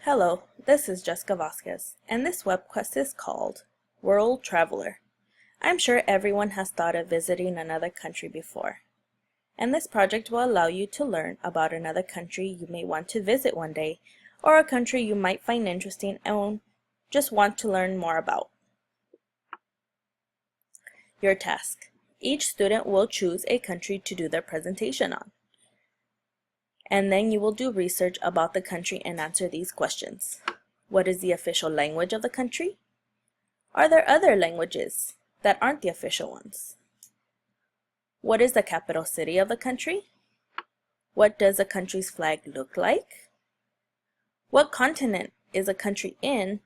Hello, this is Jessica Vasquez, and this web quest is called World Traveler. I'm sure everyone has thought of visiting another country before, and this project will allow you to learn about another country you may want to visit one day, or a country you might find interesting and just want to learn more about. Your task. Each student will choose a country to do their presentation on. And then you will do research about the country and answer these questions. What is the official language of the country? Are there other languages that aren't the official ones? What is the capital city of the country? What does a country's flag look like? What continent is a country in?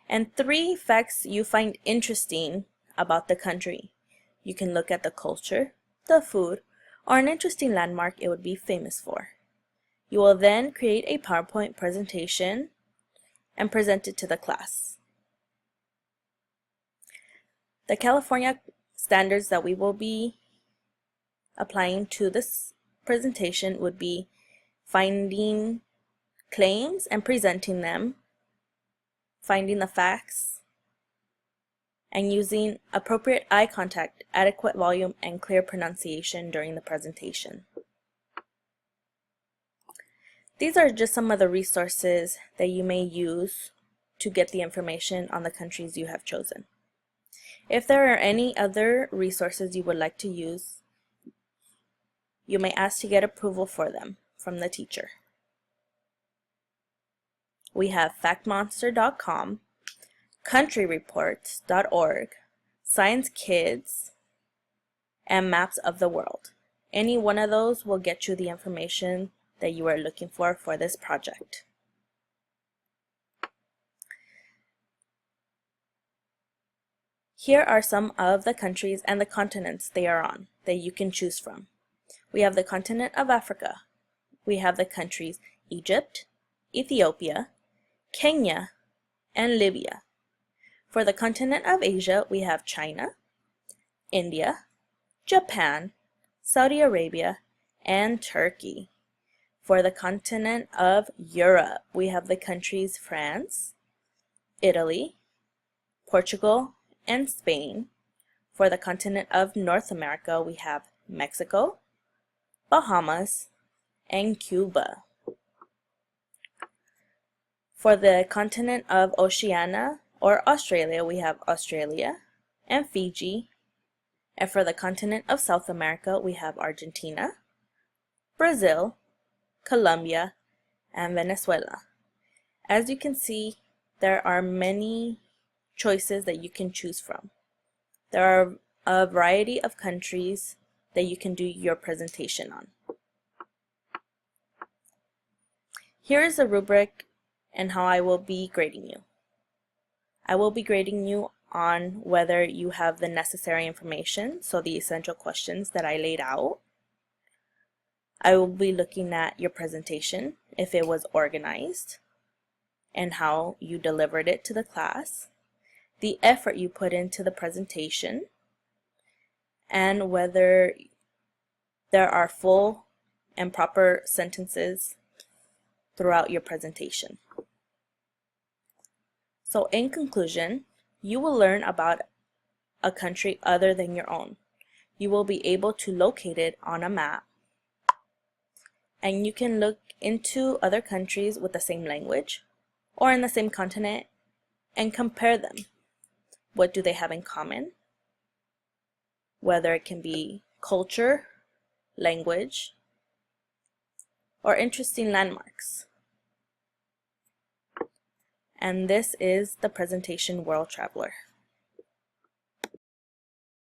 And 3 facts you find interesting about the country. You can look at the culture, the food, or an interesting landmark it would be famous for. You will then create a PowerPoint presentation and present it to the class. The California standards that we will be applying to this presentation would be finding claims and presenting them, finding the facts, and using appropriate eye contact, adequate volume, and clear pronunciation during the presentation. These are just some of the resources that you may use to get the information on the countries you have chosen. If there are any other resources you would like to use, you may ask to get approval for them from the teacher. We have factmonster.com, countryreports.org, Science Kids, and Maps of the World. Any one of those will get you the information that you are looking for this project. Here are some of the countries and the continents they are on that you can choose from. We have the continent of Africa. We have the countries Egypt, Ethiopia, Kenya, and Libya. For the continent of Asia, we have China, India, Japan, Saudi Arabia, and Turkey. For the continent of Europe, we have the countries France, Italy, Portugal, and Spain. For the continent of North America, we have Mexico, Bahamas, and Cuba. For the continent of Oceania or Australia, we have Australia and Fiji. And for the continent of South America, we have Argentina, Brazil, Colombia, and Venezuela. As you can see, there are many choices that you can choose from. There are a variety of countries that you can do your presentation on. Here is a rubric and how I will be grading you. I will be grading you on whether you have the necessary information, so the essential questions that I laid out. I will be looking at your presentation, if it was organized, and how you delivered it to the class, the effort you put into the presentation, and whether there are full and proper sentences throughout your presentation. So in conclusion, you will learn about a country other than your own. You will be able to locate it on a map, and you can look into other countries with the same language or in the same continent and compare them. What do they have in common? Whether it can be culture, language, or interesting landmarks. And this is the presentation World Traveler.